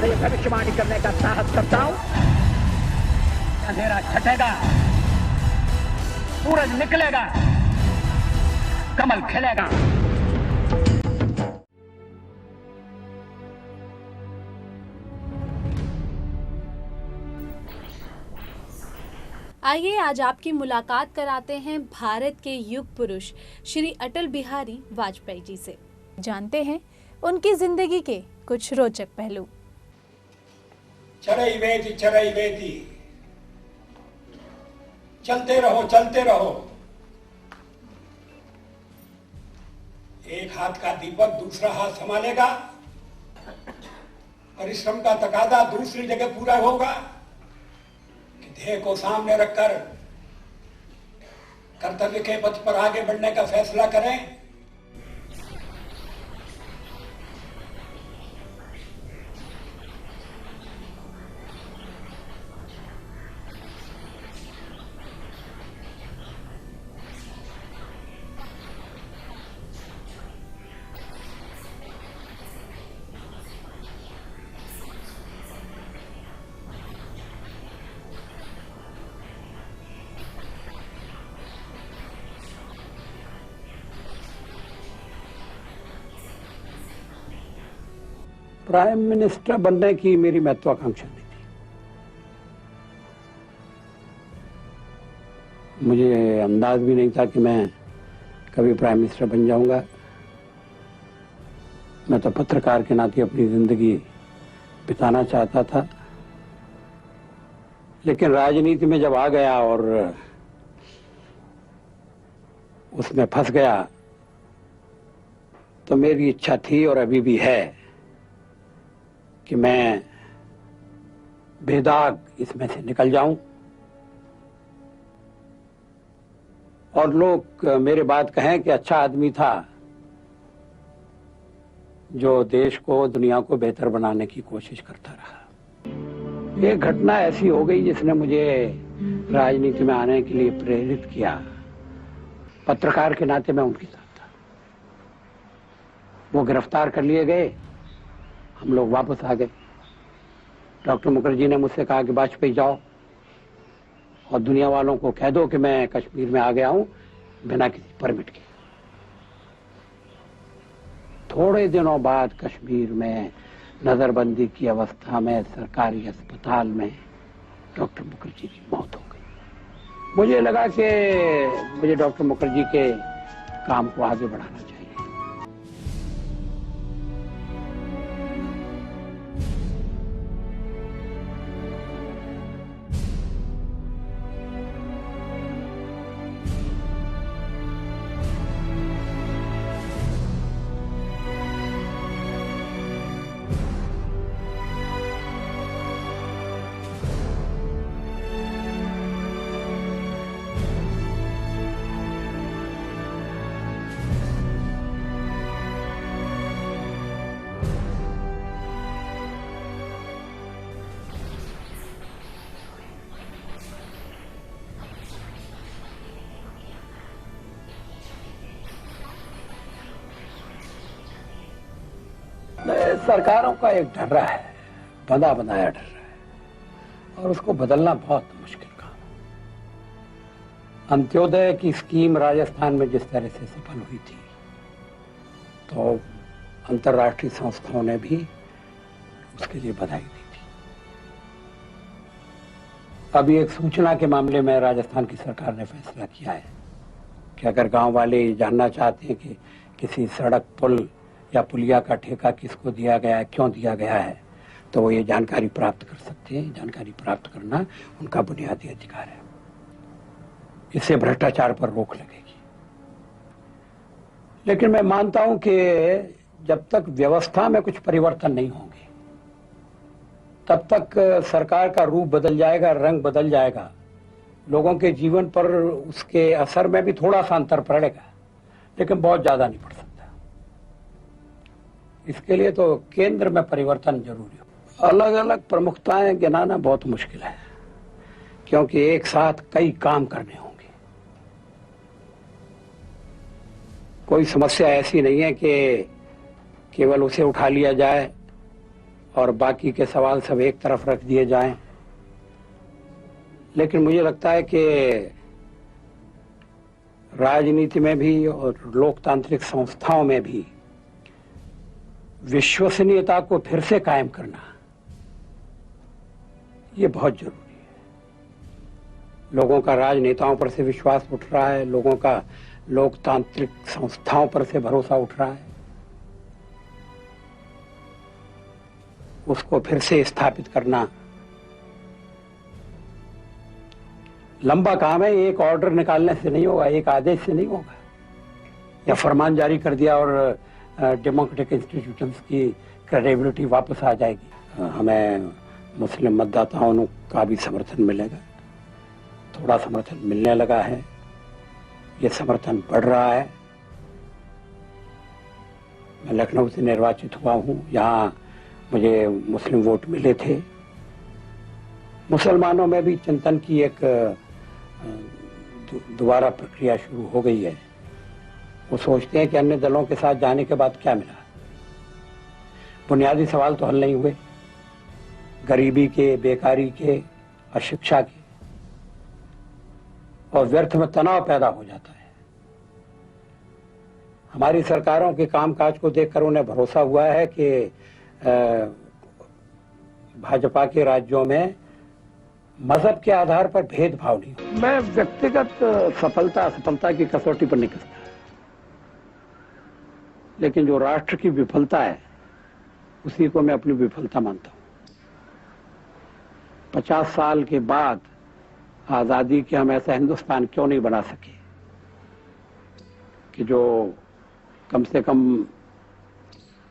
से भविष्यवाणी करने का साहस करता हूं, अंधेरा छटेगा, सूरज निकलेगा, कमल खिलेगा। आइए आज आपकी मुलाकात कराते हैं भारत के युग पुरुष श्री अटल बिहारी वाजपेयी जी से। जानते हैं उनकी जिंदगी के कुछ रोचक पहलू। चरई वेती, चलते रहो। एक हाथ का दीपक दूसरा हाथ संभालेगा, परिश्रम का तकादा दूसरी जगह पूरा होगा। ध्येय को सामने रखकर कर्तव्य के पथ पर आगे बढ़ने का फैसला करें। प्राइम मिनिस्टर बनने की मेरी महत्वाकांक्षा नहीं थी। मुझे अंदाज भी नहीं था कि मैं कभी प्राइम मिनिस्टर बन जाऊंगा। मैं तो पत्रकार के नाते अपनी जिंदगी बिताना चाहता था, लेकिन राजनीति में जब आ गया और उसमें फंस गया तो मेरी इच्छा थी और अभी भी है कि मैं बेदाग इसमें से निकल जाऊं और लोग मेरे बात कहें कि अच्छा आदमी था जो देश को, दुनिया को बेहतर बनाने की कोशिश करता रहा। ये घटना ऐसी हो गई जिसने मुझे राजनीति में आने के लिए प्रेरित किया। पत्रकार के नाते मैं उनके साथ था। वो गिरफ्तार कर लिए गए, हम लोग वापस आ गए। डॉक्टर मुखर्जी ने मुझसे कहा कि वाजपेयी जाओ और दुनिया वालों को कह दो कि मैं कश्मीर में आ गया हूं बिना किसी परमिट के। थोड़े दिनों बाद कश्मीर में नजरबंदी की अवस्था में सरकारी अस्पताल में डॉक्टर मुखर्जी की मौत हो गई। मुझे लगा कि मुझे डॉक्टर मुखर्जी के काम को आगे बढ़ाना चाहिए। सरकारों का एक डर रहा है, बंधा बनाया डर रहा है और उसको बदलना बहुत मुश्किल काम है। अंत्योदय की स्कीम राजस्थान में जिस तरह से सफल हुई थी तो अंतर्राष्ट्रीय संस्थाओं ने भी उसके लिए बधाई दी थी। अभी एक सूचना के मामले में राजस्थान की सरकार ने फैसला किया है कि अगर गांव वाले जानना चाहते हैं कि किसी सड़क, पुल या पुलिया का ठेका किसको दिया गया है, क्यों दिया गया है, तो वो ये जानकारी प्राप्त कर सकते हैं। जानकारी प्राप्त करना उनका बुनियादी अधिकार है। इससे भ्रष्टाचार पर रोक लगेगी। लेकिन मैं मानता हूं कि जब तक व्यवस्था में कुछ परिवर्तन नहीं होंगे तब तक सरकार का रूप बदल जाएगा, रंग बदल जाएगा। लोगों के जीवन पर उसके असर में भी थोड़ा सा अंतर पड़ेगा, लेकिन बहुत ज्यादा नहीं पड़ सकता। इसके लिए तो केंद्र में परिवर्तन जरूरी हो। अलग अलग प्रमुखताएं गिनाना बहुत मुश्किल है, क्योंकि एक साथ कई काम करने होंगे। कोई समस्या ऐसी नहीं है कि केवल उसे उठा लिया जाए और बाकी के सवाल सब एक तरफ रख दिए जाएं। लेकिन मुझे लगता है कि राजनीति में भी और लोकतांत्रिक संस्थाओं में भी विश्वसनीयता को फिर से कायम करना ये बहुत जरूरी है। लोगों का राजनेताओं पर से विश्वास उठ रहा है, लोगों का लोकतांत्रिक संस्थाओं पर से भरोसा उठ रहा है, उसको फिर से स्थापित करना लंबा काम है। एक ऑर्डर निकालने से नहीं होगा, एक आदेश से नहीं होगा, या फरमान जारी कर दिया और डेमोक्रेटिक इंस्टीट्यूशंस की क्रेडिबिलिटी वापस आ जाएगी। हमें मुस्लिम मतदाताओं का भी समर्थन मिलेगा, थोड़ा समर्थन मिलने लगा है, ये समर्थन बढ़ रहा है। मैं लखनऊ से निर्वाचित हुआ हूँ, यहाँ मुझे मुस्लिम वोट मिले थे। मुसलमानों में भी चिंतन की एक दोबारा प्रक्रिया शुरू हो गई है। वो सोचते हैं कि अन्य दलों के साथ जाने के बाद क्या मिला। बुनियादी सवाल तो हल नहीं हुए, गरीबी के, बेकारी के, अशिक्षा के, और व्यर्थ में तनाव पैदा हो जाता है। हमारी सरकारों के कामकाज को देखकर उन्हें भरोसा हुआ है कि भाजपा के राज्यों में मजहब के आधार पर भेदभाव नहीं। मैं व्यक्तिगत सफलता असफलता की कसौटी पर नहीं करता, लेकिन जो राष्ट्र की विफलता है उसी को मैं अपनी विफलता मानता हूं। 50 साल के बाद आजादी के हम ऐसा हिंदुस्तान क्यों नहीं बना सके कि जो कम से कम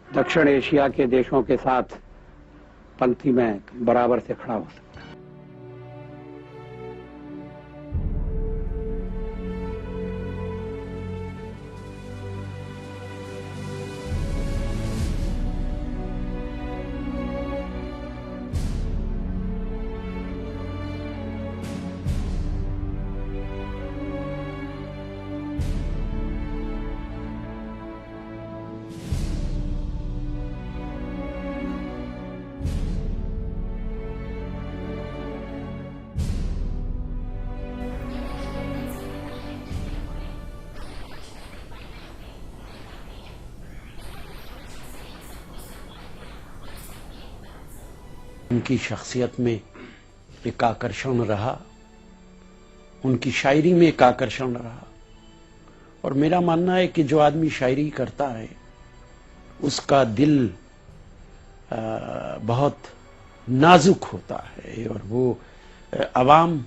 दक्षिण एशिया के देशों के साथ पंक्ति में बराबर से खड़ा हो सके। उनकी शख्सियत में एक आकर्षण रहा, उनकी शायरी में एक आकर्षण रहा। और मेरा मानना है कि जो आदमी शायरी करता है उसका दिल बहुत नाजुक होता है और वो अवाम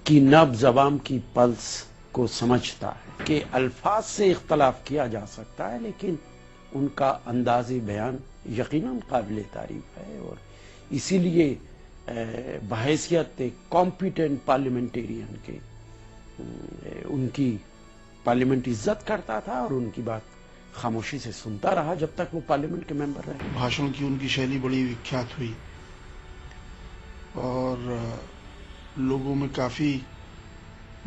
की नब्ज, अवाम की पल्स को समझता है। कि अल्फाज से इख्तलाफ किया जा सकता है, लेकिन उनका अंदाज़े बयान यकीनन काबिल तारीफ है। और इसीलिए बहैसियत एक कॉम्पिटेंट पार्लियामेंटेरियन के उनकी पार्लियामेंट इज्जत करता था और उनकी बात खामोशी से सुनता रहा जब तक वो पार्लियामेंट के मेंबर रहे। भाषण की उनकी शैली बड़ी विख्यात हुई और लोगों में काफी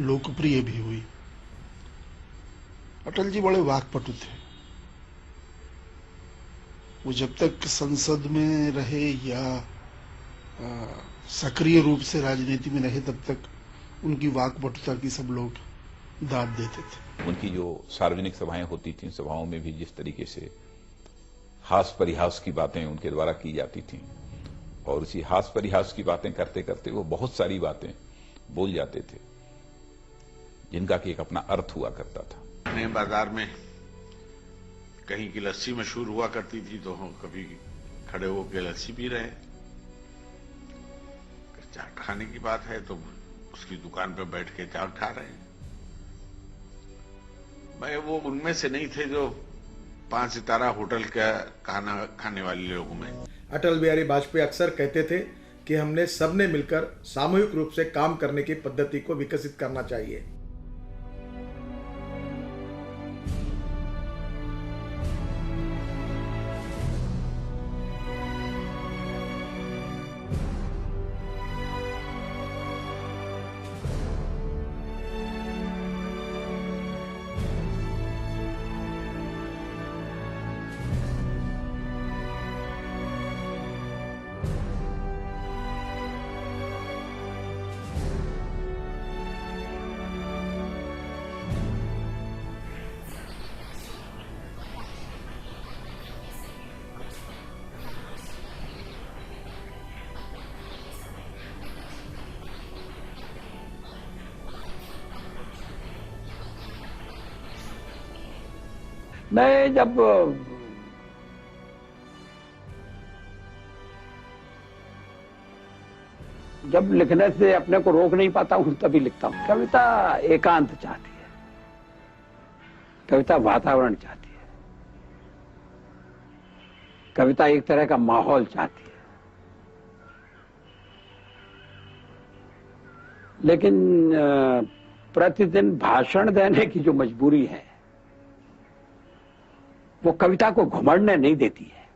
लोकप्रिय भी हुई। अटल जी बड़े वाक्पटु थे। वो जब तक संसद में रहे या सक्रिय रूप से राजनीति में रहे तब तक उनकी वाक्पटुता की सब लोग दाद देते थे। उनकी जो सार्वजनिक सभाएं होती थीं, सभाओं में भी जिस तरीके से हास परिहास की बातें उनके द्वारा की जाती थीं और उसी हास परिहास की बातें करते करते वो बहुत सारी बातें बोल जाते थे जिनका कि एक अपना अर्थ हुआ करता था। नए बाजार में कहीं की लस्सी मशहूर हुआ करती थी तो हम कभी खड़े होकर लस्सी पी रहे। चाट खाने की बात है तो उसकी दुकान पर बैठ के चाट खा रहे हैं। मैं वो उनमें से नहीं थे जो 5 सितारा होटल का खाना खाने वाले लोगों में। अटल बिहारी वाजपेयी अक्सर कहते थे कि हमने सबने मिलकर सामूहिक रूप से काम करने की पद्धति को विकसित करना चाहिए। मैं जब लिखने से अपने को रोक नहीं पाता हूं तभी लिखता हूं। कविता एकांत चाहती है, कविता वातावरण चाहती है, कविता एक तरह का माहौल चाहती है। लेकिन प्रतिदिन भाषण देने की जो मजबूरी है वो कविता को घुमड़ने नहीं देती है,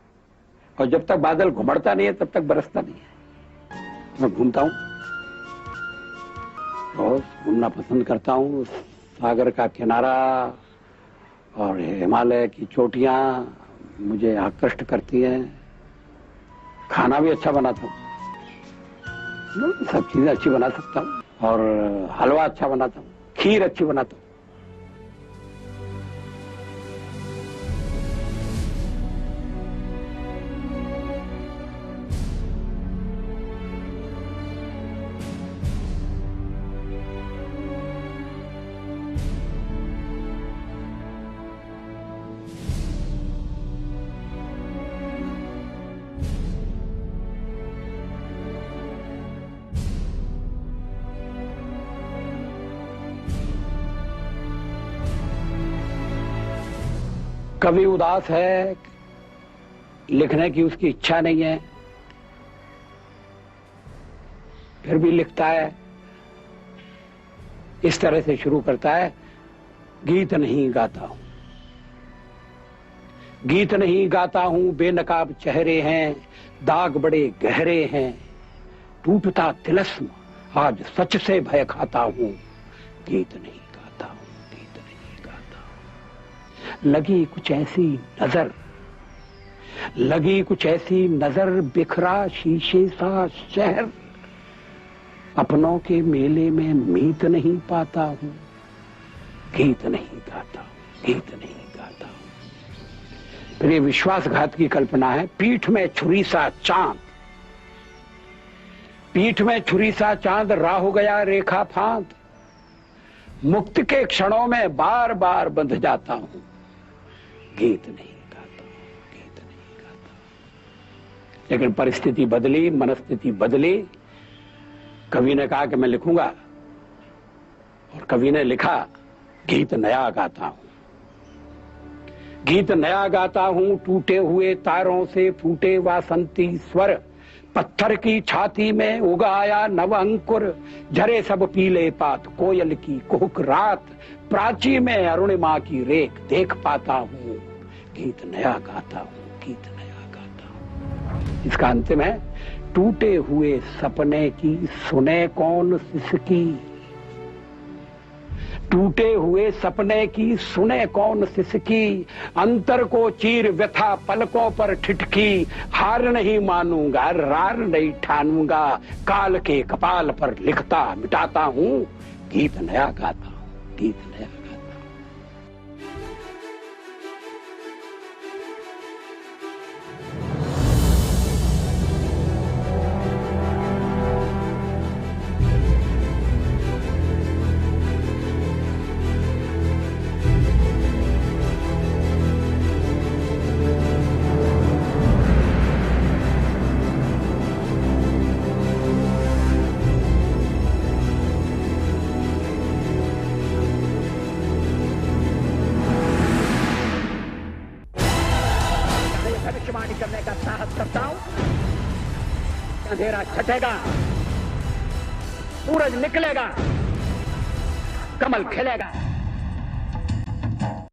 और जब तक बादल घुमड़ता नहीं है तब तक बरसता नहीं है। मैं घूमता हूं, रोज घूमना पसंद करता हूं। सागर का किनारा और हिमालय की चोटियां मुझे आकृष्ट करती हैं। खाना भी अच्छा बनाता हूं, सब चीजें अच्छी बना सकता हूं, और हलवा अच्छा बनाता हूं, खीर अच्छी बनाता हूं। कभी उदास है, लिखने की उसकी इच्छा नहीं है, फिर भी लिखता है। इस तरह से शुरू करता है, गीत नहीं गाता हूं, गीत नहीं गाता हूं, बेनकाब चेहरे हैं, दाग बड़े गहरे हैं, टूटता तिलस्म आज सच से भय खाता हूं, गीत नहीं गाता हूं, गीत नहीं गाता हूं। लगी कुछ ऐसी नजर, लगी कुछ ऐसी नजर, बिखरा शीशे सा शहर, अपनों के मेले में मीत नहीं पाता हूं, गीत नहीं गाता हूं, गीत नहीं गाता हूं। फिर ये विश्वासघात की कल्पना है, पीठ में छुरी सा चांद, पीठ में छुरी सा चांद, राह गया रेखा फांद, मुक्त के क्षणों में बार बार बंध जाता हूं, गीत नहीं गाता हूं, गीत नहीं गाता हूं। लेकिन परिस्थिति बदली, मनस्थिति बदली। कवि ने कहा कि मैं लिखूंगा, और कवि ने लिखा, गीत नया गाता हूं, गीत नया गाता हूं, टूटे हुए तारों से फूटे वासंती स्वर, पत्थर की छाती में उगा आया नव अंकुर, झरे सब पीले पात, कोयल की कुहुक रात, प्राची में अरुणिमा की रेख देख पाता हूं, गीत नया गाता हूं, गीत नया गाता हूं। इसका अंतिम है, टूटे हुए सपने की सुने कौन सिसकी, टूटे हुए सपने की सुने कौन सिसकी, अंतर को चीर व्यथा पलकों पर ठिठकी, हार नहीं मानूंगा रार नहीं ठानूंगा, काल के कपाल पर लिखता मिटाता हूं, गीत नया गाता हूं, गीत नया गाता हूं। भविष्यवाणी करने का साहस करता हूं, अंधेरा छटेगा, सूरज निकलेगा, कमल खिलेगा।